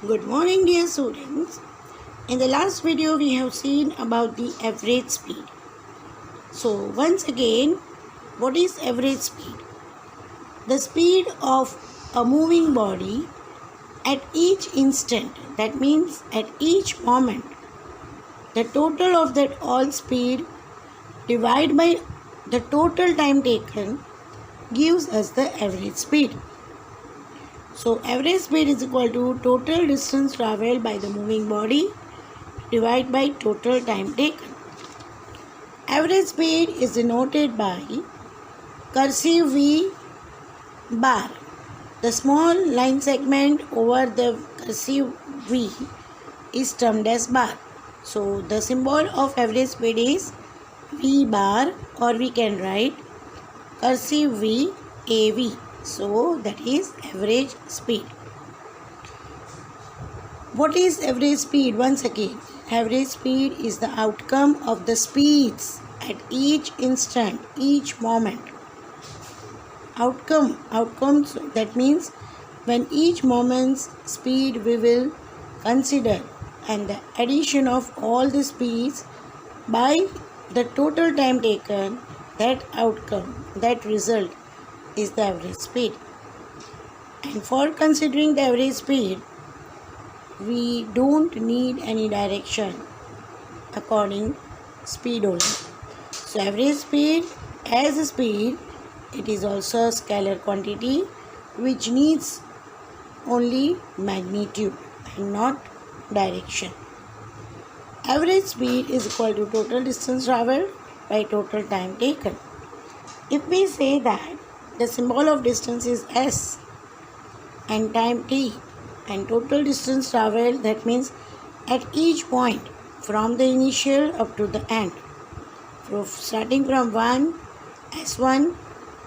Good morning, dear students. In the last video, we have seen about the average speed. So, once again, what is average speed? The speed of a moving body at each instant, that means at each moment, the total of that all speed divided by the total time taken gives us the average speed. So, average speed is equal to total distance traveled by the moving body divided by total time taken. Average speed is denoted by cursive V bar. The small line segment over the cursive V is termed as bar. So, the symbol of average speed is V bar, or we can write cursive V AV. So, that is average speed. What is average speed? Once again, average speed is the outcome of the speeds at each instant, each moment. Outcomes, that means when each moment's speed we will consider, and the addition of all the speeds by the total time taken, that outcome, that result is the average speed. And for considering the average speed, we don't need any direction according speed only. So average speed, as a speed, it is also a scalar quantity which needs only magnitude and not direction. Average speed is equal to total distance traveled by total time taken. If we say that the symbol of distance is s and time t and total distance traveled, that means at each point from the initial up to the end, starting from s1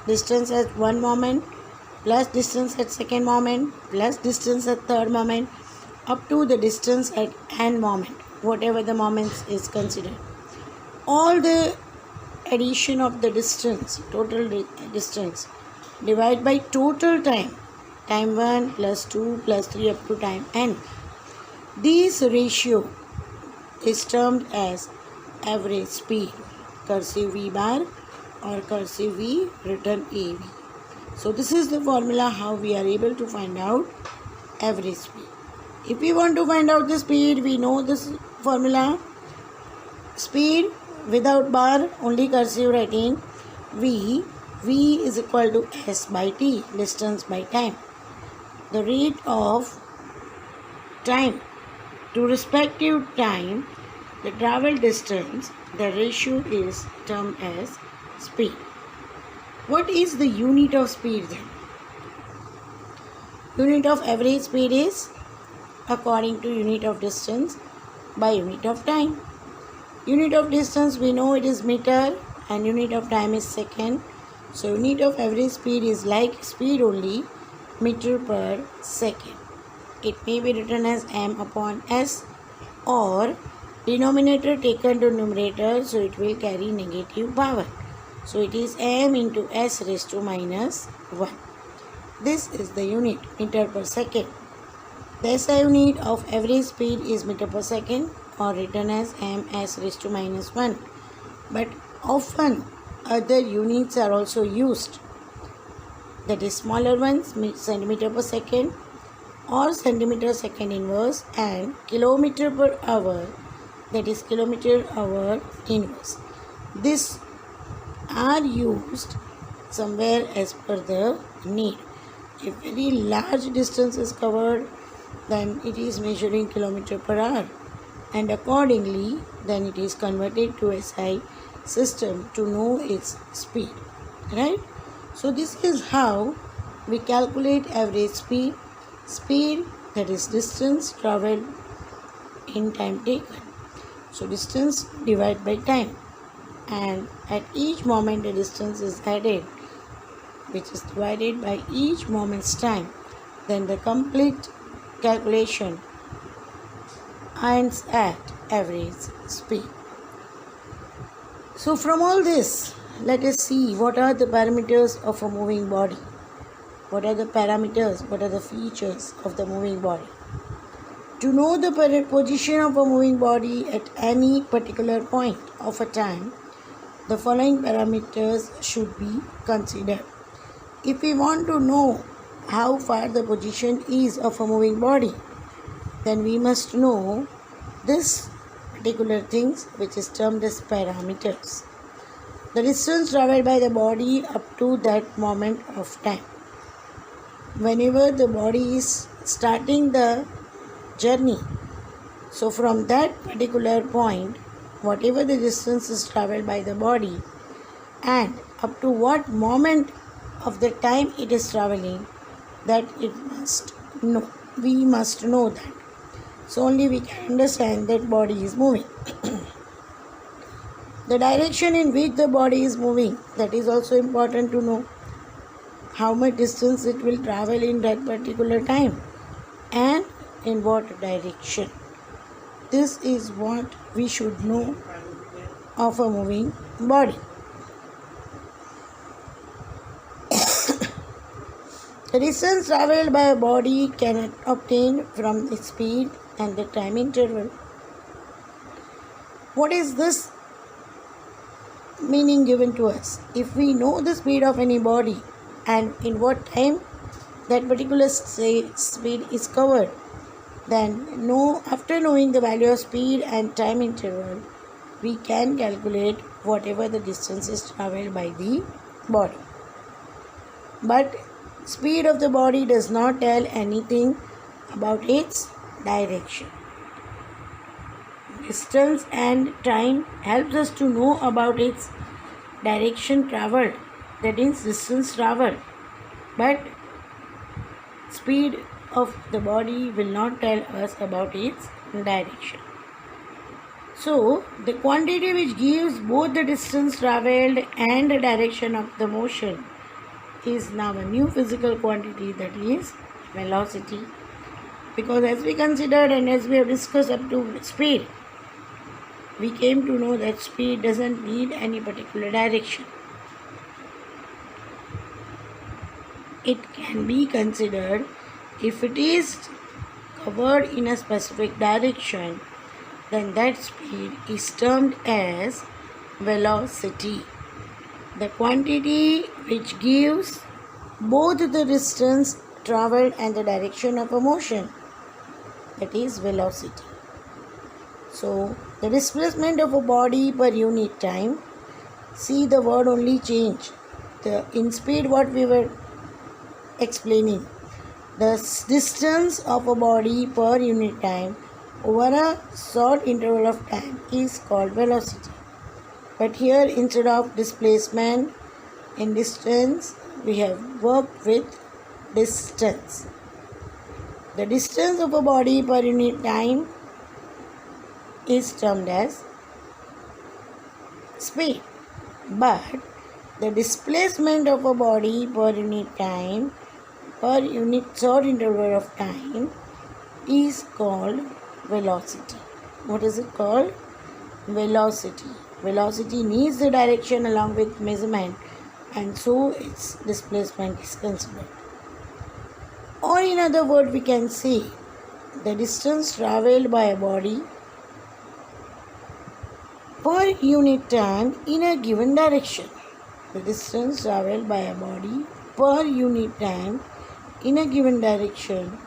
distance at one moment plus distance at second moment plus distance at third moment up to the distance at n moment, whatever the moments is considered. All the addition of the distance, total distance, divided by total time, time 1 plus 2 plus 3 up to time n. This ratio is termed as average speed, cursive V bar or cursive V written AV. So this is the formula how we are able to find out average speed. If we want to find out the speed, we know this formula. Speed without bar, only cursive writing V. V is equal to S by T, distance by time. The rate of time to respective time, the travel distance, the ratio is termed as speed. What is the unit of speed then? Unit of average speed is according to unit of distance by unit of time. Unit of distance, we know it is meter and unit of time is second. So unit of average speed is like speed only, meter per second. It may be written as m upon s, or denominator taken to numerator, so it will carry negative power. So it is m into s raised to minus 1. This is the unit, meter per second. The SI unit of average speed is meter per second, or written as ms raised to minus 1. But often other units are also used, that is smaller ones, centimeter per second or centimeter second inverse, and kilometer per hour, that is kilometer hour inverse. These are used somewhere as per the need. If very large distance is covered, then it is measuring kilometer per hour, and accordingly then it is converted to SI system to know its speed, right? So this is how we calculate average speed. Speed, that is distance traveled in time taken. So distance divided by time, and at each moment the distance is added, which is divided by each moment's time. Then the complete calculation ends at average speed. So from all this, let us see what are the parameters of a moving body. What are the parameters? What are the features of the moving body? To know the position of a moving body at any particular point of a time, the following parameters should be considered. If we want to know how far the position is of a moving body, then we must know this particular things which is termed as parameters. The distance traveled by the body up to that moment of time. Whenever the body is starting the journey, so from that particular point, whatever the distance is traveled by the body and up to what moment of the time it is traveling, that we must know that. So only we can understand that body is moving. The direction in which the body is moving, that is also important to know. How much distance it will travel in that particular time and in what direction. This is what we should know of a moving body. The distance traveled by a body can obtain from its speed and the time interval. What is this meaning given to us? If we know the speed of any body and in what time that particular speed is covered, then after knowing the value of speed and time interval, we can calculate whatever the distance is traveled by the body. But speed of the body does not tell anything about its direction. Distance and time helps us to know about its direction traveled, that is distance traveled, but speed of the body will not tell us about its direction. So the quantity which gives both the distance traveled and the direction of the motion is now a new physical quantity, that is velocity. Because as we considered and as we have discussed up to speed, we came to know that speed doesn't need any particular direction. It can be considered if it is covered in a specific direction, then that speed is termed as velocity. The quantity which gives both the distance traveled and the direction of a motion, that is velocity. So the displacement of a body per unit time, see the word only change. In speed what we were explaining, the distance of a body per unit time over a short interval of time is called velocity. But here instead of displacement in distance, we have worked with distance. The distance of a body per unit time is termed as speed, but the displacement of a body per unit time, per unit short interval of time, is called velocity. What is it called? Velocity. Velocity needs the direction along with measurement, and so its displacement is considered. Or in other words, we can say the distance travelled by a body per unit time in a given direction. The distance travelled by a body per unit time in a given direction,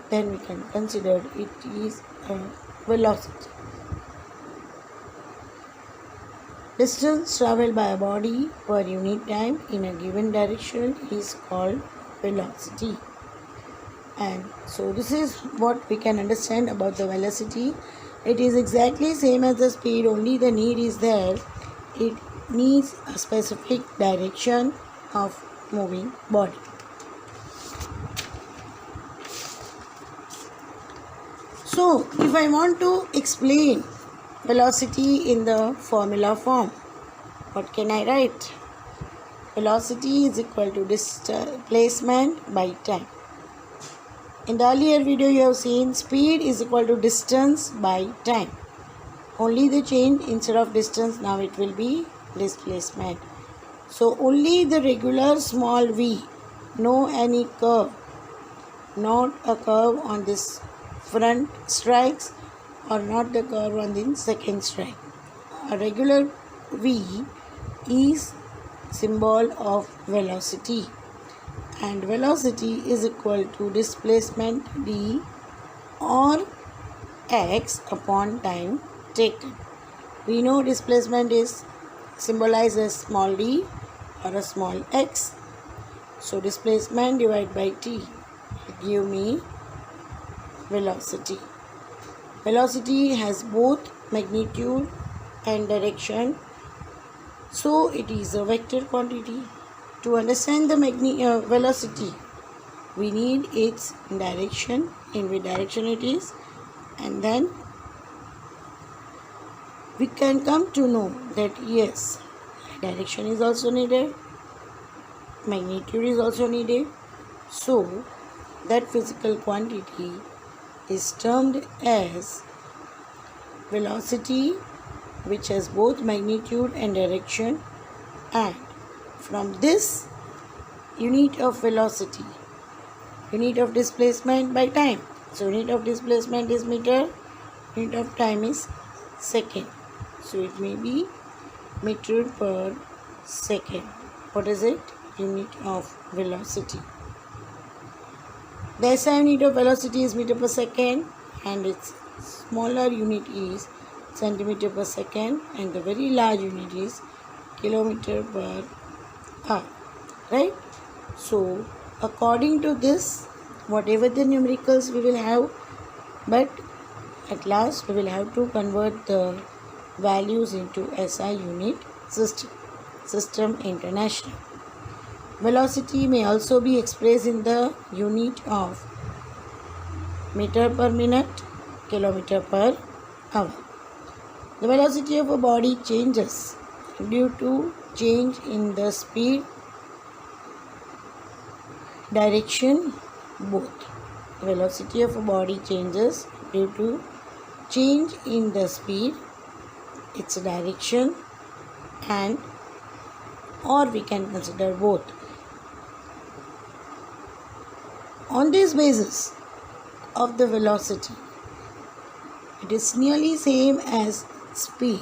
then we can consider it is a velocity. Distance travelled by a body per unit time in a given direction is called velocity. And so this is what we can understand about the velocity. It is exactly same as the speed, only the need is there. It needs a specific direction of moving body. So if I want to explain velocity in the formula form, what can I write? Velocity is equal to displacement by time. In the earlier video you have seen speed is equal to distance by time. Only the change, instead of distance now it will be displacement. So only the regular small v, no any curve, not a curve on this front strikes or not the curve on the second strike. A regular V is symbol of velocity, and velocity is equal to displacement d or x upon time taken. We know displacement is symbolized as small d or a small x. So displacement divided by t will give me velocity. Velocity has both magnitude and direction, so it is a vector quantity. To understand the velocity, we need its direction, in which direction it is, and then we can come to know that yes, direction is also needed, magnitude is also needed. So that physical quantity is termed as velocity, which has both magnitude and direction. And from this unit of velocity, unit of displacement by time, so unit of displacement is meter, unit of time is second, so it may be meter per second. What is it? Unit of velocity. The SI unit of velocity is meter per second, and its smaller unit is centimeter per second, and the very large unit is kilometer per hour, right? So according to this, whatever the numericals we will have, but at last we will have to convert the values into SI unit system international. Velocity may also be expressed in the unit of meter per minute, kilometer per hour. The velocity of a body changes due to change in the speed, direction, both. The velocity of a body changes due to change in the speed, its direction, and or we can consider both. On this basis of the velocity, it is nearly same as speed.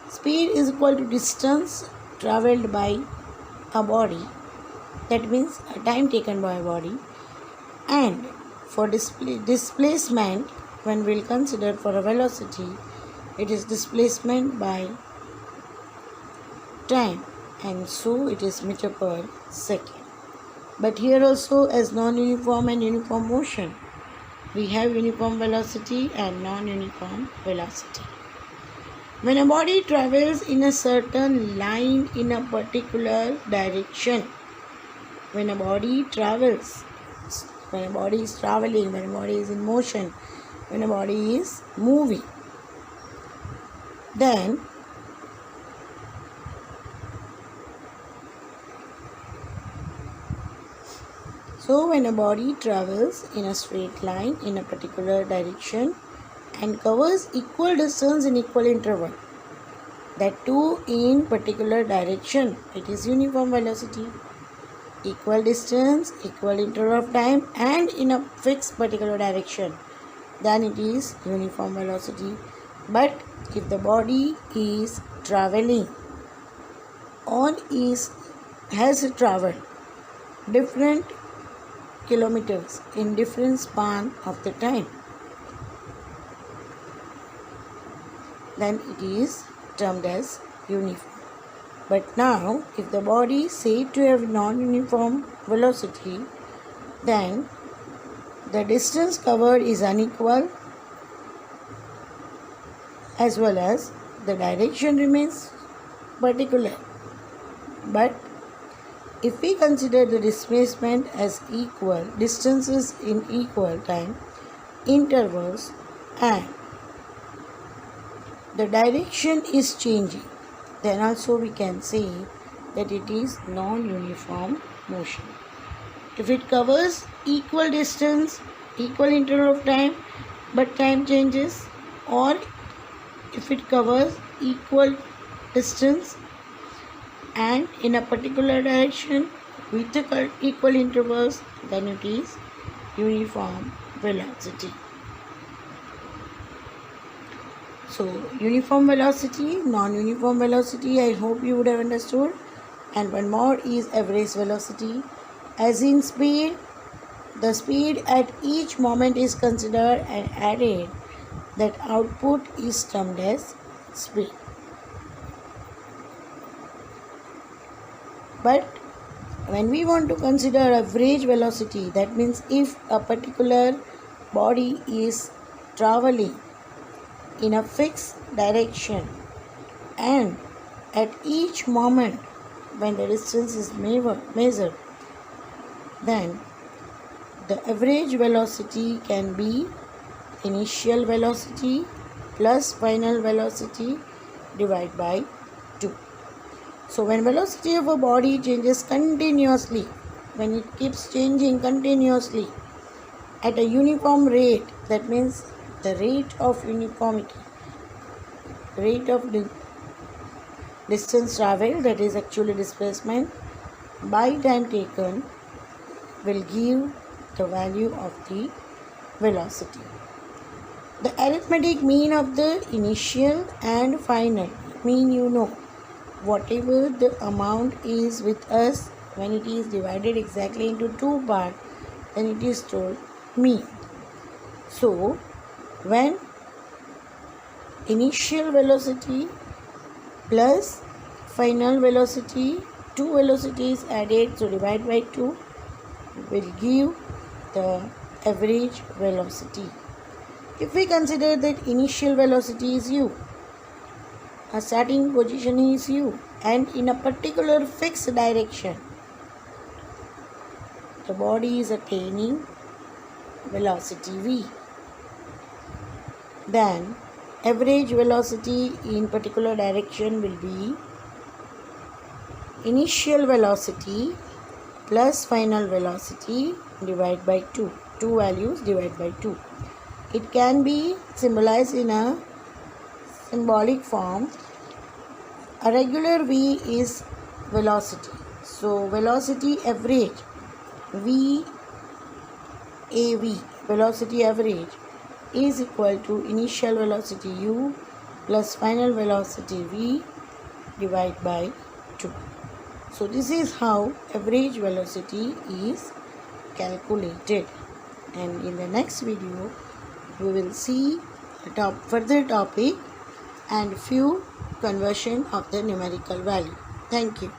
Speed is equal to distance travelled by a body, that means a time taken by a body, and for displacement, when we will consider for a velocity, it is displacement by time, and so it is meter per second. But here also, as non-uniform and uniform motion, we have uniform velocity and non-uniform velocity. When a body travels in a certain line in a particular direction, when a body travels, when a body is traveling, when a body is in motion, when a body is moving, then when a body travels in a straight line in a particular direction and covers equal distance in equal interval, that too in particular direction, it is uniform velocity. Equal distance, equal interval of time, and in a fixed particular direction, then it is uniform velocity. But if the body is traveling or has traveled different kilometers in different span of the time, then it is termed as uniform. But now, if the body is said to have non-uniform velocity, then the distance covered is unequal, as well as the direction remains particular. But if we consider the displacement as equal, distances in equal time intervals, and the direction is changing, then also we can say that it is non-uniform motion. If it covers equal distance, equal interval of time, but time changes, or if it covers equal distance and in a particular direction with equal intervals, then it is uniform velocity. So uniform velocity, non-uniform velocity, I hope you would have understood. And one more is average velocity. As in speed, the speed at each moment is considered and added. That output is termed as speed. But when we want to consider average velocity, that means if a particular body is traveling in a fixed direction and at each moment when the distance is measured, then the average velocity can be initial velocity plus final velocity divided by 2. So when velocity of a body changes continuously, when it keeps changing continuously at a uniform rate, that means the rate of uniformity, rate of distance traveled, that is actually displacement, by time taken will give the value of the velocity. The arithmetic mean of the initial and final mean, whatever the amount is with us, when it is divided exactly into two parts, then it is told mean. So when initial velocity plus final velocity, two velocities added, so divide by 2 will give the average velocity. If we consider that initial velocity is u, a starting position is u, and in a particular fixed direction the body is attaining velocity v, then average velocity in particular direction will be initial velocity plus final velocity divided by 2. Two values divided by 2. It can be symbolized in a symbolic form. A regular v is velocity. So velocity average v av, velocity average, is equal to initial velocity u plus final velocity v divided by 2. So this is how average velocity is calculated, and in the next video we will see a further topic and few conversion of the numerical value. Thank you.